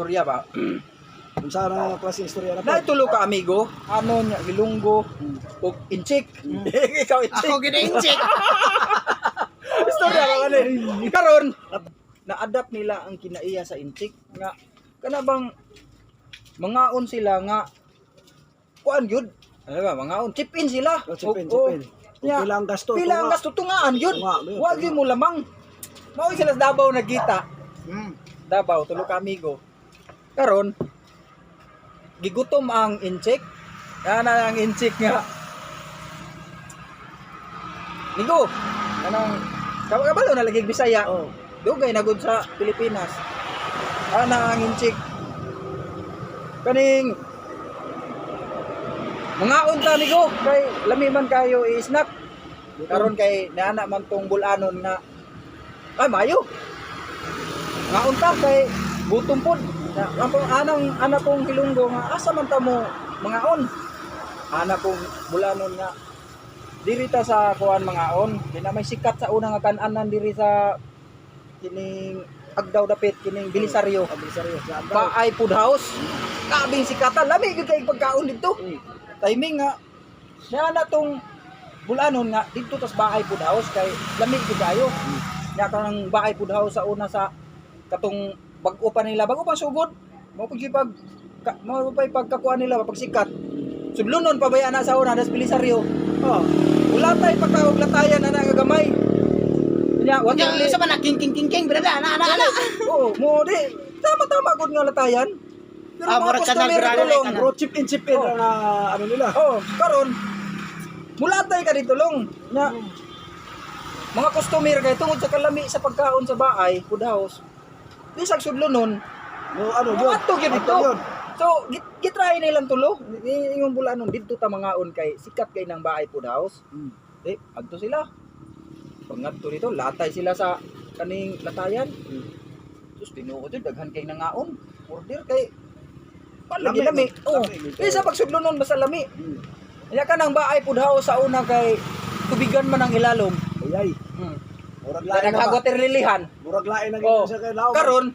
istorya ba? Unsa na klase istorya na po? Naitulo ka amigo, ano nya Ilonggo ug Inchik. Ikaw Inchik. Ako gina-inject. Istorya ba ni? Karon na-adapt nila ang kinaiya sa Inchik nga kana bang mangaon sila nga kuan gyud. Ano ba, mangaon chip in sila. Chip in. Nya, Pila ang gasto? Pila ang gasto tungaan yun. Wag gyud mo lamang. Mao sila sa Davao nagkita. Davao tulo ka amigo. Karon gigutom ang Inchik. Ana ang Inchik nga. Nigo. Anang kabalo na lagi Bisaya. Oh. Dugay na gud sa Pilipinas. Ana ang Inchik. Kaning mga unta nigo kay lami man kayo i-snack. Karon kay naana man tong bulanon na ay mayo. Nga unta kay gutom pod. Ana pong Ilonggo nga asa man ta mo mangaon. Ana pong bulanon nga diri ta sa kuan mangaon. Di na may sikat sa una nga kan-anan diri sa kining Agdaw dapit kining Bilisaryo. Baay Food House. Kabing sikatan lami gyud kay pagkaon dito. Timing nga na tong bulanon nga dito tas Baay Food House kay lami gyud kayo. Nya kanang Baay Food House sa una sa katong bag-o pa nila, bago pang sugod. Mo pag pagkakuan nila pag sikat. Sudlunon pa baya na sa una das Bilisaryo. Oh, ulatay pagkaog latayan na nagagamay. Nya wa Yung sa man king brada ana. Oh, mo di tama gud nga latayan. Pero mga murag kanal customer brada tulong. like Bro, chip in na ano nila. Oh, karon mulatay ka dito long. Nya mga customer kay tungod sa kalami sa pagkaon sa Baay Food House. Di sa sudlonon. No, ano Mo yun? ato gyud dito. So, gitry nilang tulo. Ingon bulanon didto ta mangaon kay sikat kay nang Baay Food House. Adto sila. Pangadto dito, latay sila sa kaning latayan. Sus tinuod yun, daghan kay nangaon. Order kay palagi lami. Oh, isa pagsudlonon basta lami. Kaya ka nang Baay Food House sa una kay tubigan man ang ilalom. Ayay. Murag lain na ba? Nagkagoter lilihan. Murag lain na Oh, gito sa kay Lao. karon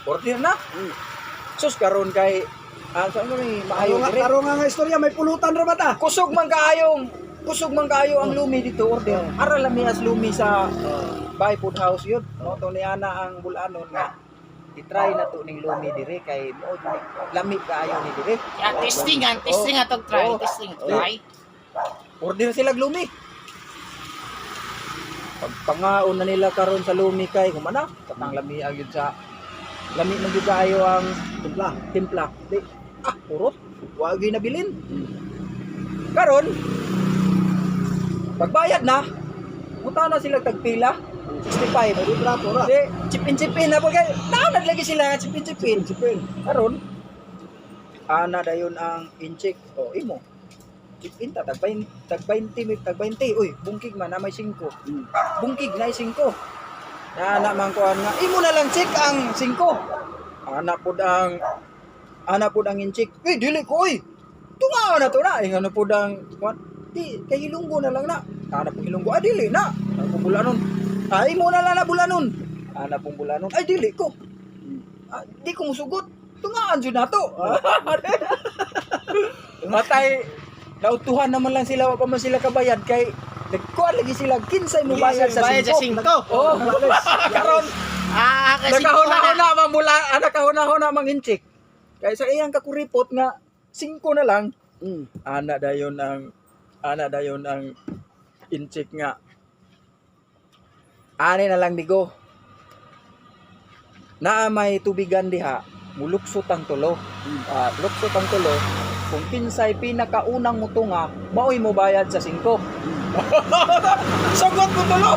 order na. Sus karon kay saan kami maayo dire. Karo nga istorya may pulutan ra ba ta? Kusog man kaayo ang lumi dito order. Ara lami as lumi sa Baay Food House yun. No to ni ana ang bulanon nga i-try na to ning lumi dire kay mo lami kaayo ni dire. Testing atog try. Testing try. Order sila lumi. Pagpangaon na nila karon sa lumi kay kumana katang lami agyud sa lami man gyud kaayo ang timpla. Di purot wa gyud nabilin. Karon pagbayad na muta na sila tagpila 65. Di chipin na po kay naglagi sila chipin. Karon ana dayon ang Inchik. Oh imo chipin ta tag 20. Uy, bungkig man na may 5. Bungkig na 5. Na man kuan nga imo na lang check ang 5. Ana pud ang Inchik. Dili ko oy. Tunga na to na. Ano pud ang kuan? Di kay Ilonggo na lang na. Ana pong Ilonggo dili na. Ako bulanon. Imo na lang na bulanon. Ana pong bulanon. Dili ko. Di ko musugot. Tungaan jud nato. Matay nautuhan naman lang sila wa pa man sila kabayad kay nagkuan lagi sila kinsay mo bayad sa 5. Oh, karon Kasi nakahuna-huna mang Inchik. Kay sa iyang kakuripot nga 5 na lang. Ana dayon ang Inchik nga. Ani na lang digo. Naa may tubigan diha, muluksot ang tulo. Luksot ang tulo. Kung kinsay pinakaunang mutunga, maoy mo bayad sa 5. Sagot mo tulo.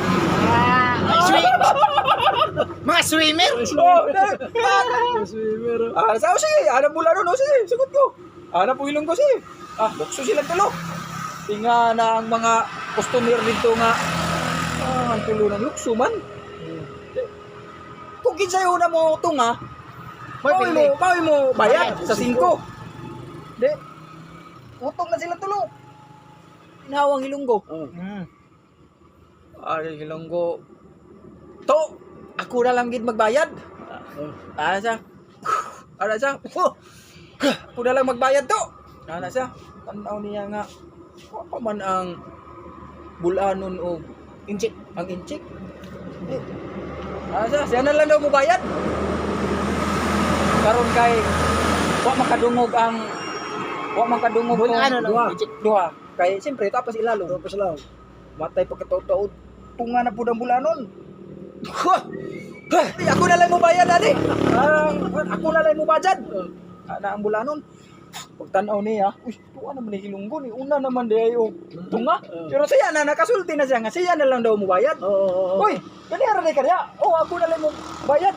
mga swimmer. Sige, ana bulanon sige, sagot ko. Ana po Ilonggo sige. Lukso sila tulo. Tinga na ang mga customer dito nga ang tulo ng lukso man. Kung kinsay una mo tunga, maoy mo bayad sa 5. Di. Utong na sila tulo. Tinawang Ilonggo. Ilonggo. To, ako na lang gid magbayad. Sa Ana siya, oh, ako na lang magbayad to. Ana siya, tanaw niya nga, wa pa man ang bulanon o Injik. ang inchik. Ana siya na lang daw mo bayad. Karon kay wa makadungog Bulano Duha. lang. Injik. duha. Kay siyempre tapos ilalo. Tapos lang. Matay pagkataon-taon, tunga na po ng bulanon. Ako na lang mo bayad, ani. Ako na lang mo bayad. Ana ang bulanon. Pagtanaw niya, uy, tuwa naman ni Hilunggo ni. Una naman di ayo tunga. Pero siya na, nakasulti na siya nga. Siya na lang daw mo bayad. Oo. Uy, ganyan rin ka niya. Oh, ako na lang mo bayad.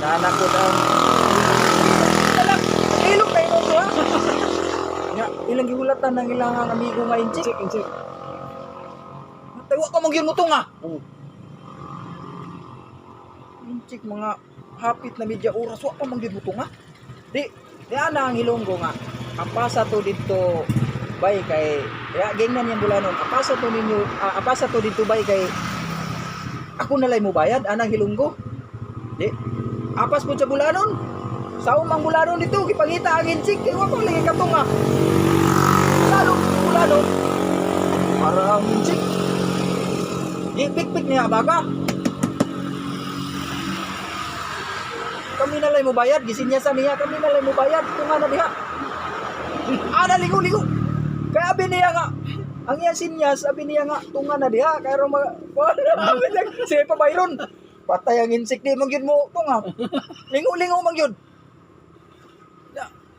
Nanak ko daw. Anak, ilog na ito ha. Nga, ilang gihulatan ng ilang amigo nga inchik. Inchik. Tawa ka mong yun mo tunga. Oo. Inchik mga hapit na media oras wa pa man gyud mo nga. Di ana ang Hilonggo nga. Apasa to dito bay kay ya gingnan yang bulanon. Apasa to ninyo apasa to dito bay kay ako na lay mo bayad anang Hilonggo. Di apas po sa bulanon. Sao mang bulanon dito gipangita ang inchik kay wa pa lagi ka tunga. Lalo bulanon. Para ang inchik. Ipik-pik niya baga. Kami na lang mo bayad, gisinya sa niya, kami na lang mo bayad, kung ano diha. Ana ligo-ligo. Kaya abi niya nga, ang iya sinyas, abi niya nga, tunga na diha, kaya ro siya pa bayron. Patay ang insik di mong yun mo, tunga. Lingo-lingo mang yun.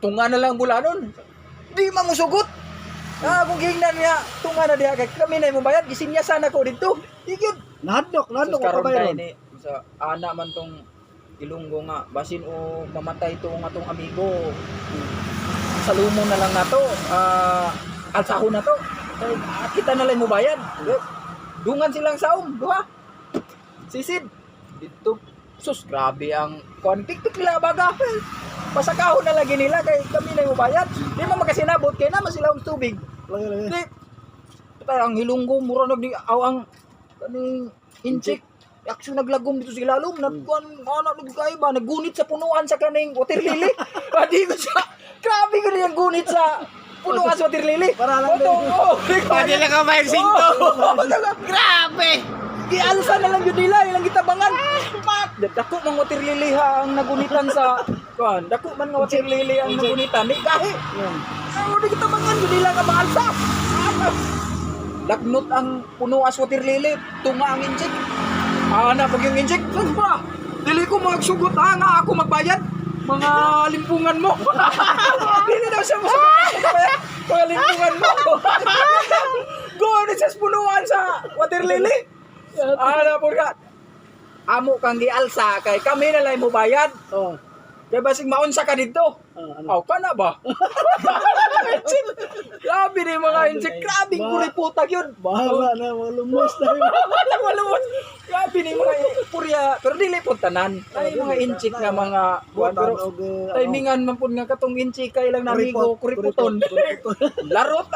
Tunga na lang bulanon. Di mamusugot. Kung gingnan niya, tunga na diha, kaya kami na mo bayad, gisinya sana ko dito. Di yun. Nadok Sus, ka karon ba kay yun? ni sa ana man tong Ilonggo nga basin o mamatay to nga tong amigo. Salumon na lang nato. Alsahon na to. Kay kita na lang mo bayad. Dungan silang saom, duha. Sisid. Dito sus grabe ang kontik nila baga. Pasakahon na lagi nila kay kami na mo bayad. Di man makasinabot kay naman sila og tubig. Lagi. Di. Patay ang Hilonggo mura nagdi aw ang kaning inchik. Aksyon naglagom dito sa ilalom, nagkuhan, anak nagkaiba, naggunit sa punuan sa kaning water lily. Padi ko siya, grabe ko niyang gunit sa punuan sa water lily. Para lang Oto, Pwede lang ka may sinto. Grabe. Gialsa na lang yun nila, ilang gitabangan. Dako mang water lily ha ang nagunitan sa, kuhan, dako man nga water lily ang nagunitan, ni kahi. Ano di gitabangan yun nila nga maalsa. Lagnot ang punuan sa water lily, tunga ang injik. Ana pag yung inject, saan ba? Dili ko magsugot nga ako magbayad. Mga limpungan mo. Dili daw siya magbayad. Mga limpungan mo. Go na siya punuan sa water lily. Ana po ka. Amo kang gialsa kay kami na lang mo bayad. Oo. Kaya basig maunsa ka dito. Aw ka na ba? Grabe ni mga inject. Grabe kuriputag yun. Bahala na, malumos na yun. Malumot. Grabe ni mga purya, pero dili po tanan. Ay mga inchik nga mga buwan pero timingan man pud nga katong inchik kay lang namigo kuriputon. Larot.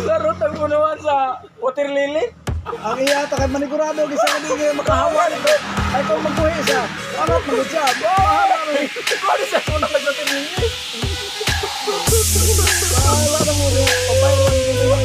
Larot ang punuan sa water lily. Ang iyata kay manigurado gisa ka di makahawa nito. Ay kung magbuhi siya. Amat magud siya. Bahala na. Ano sa una water lily? Bahala na mo. Papay lang dito yung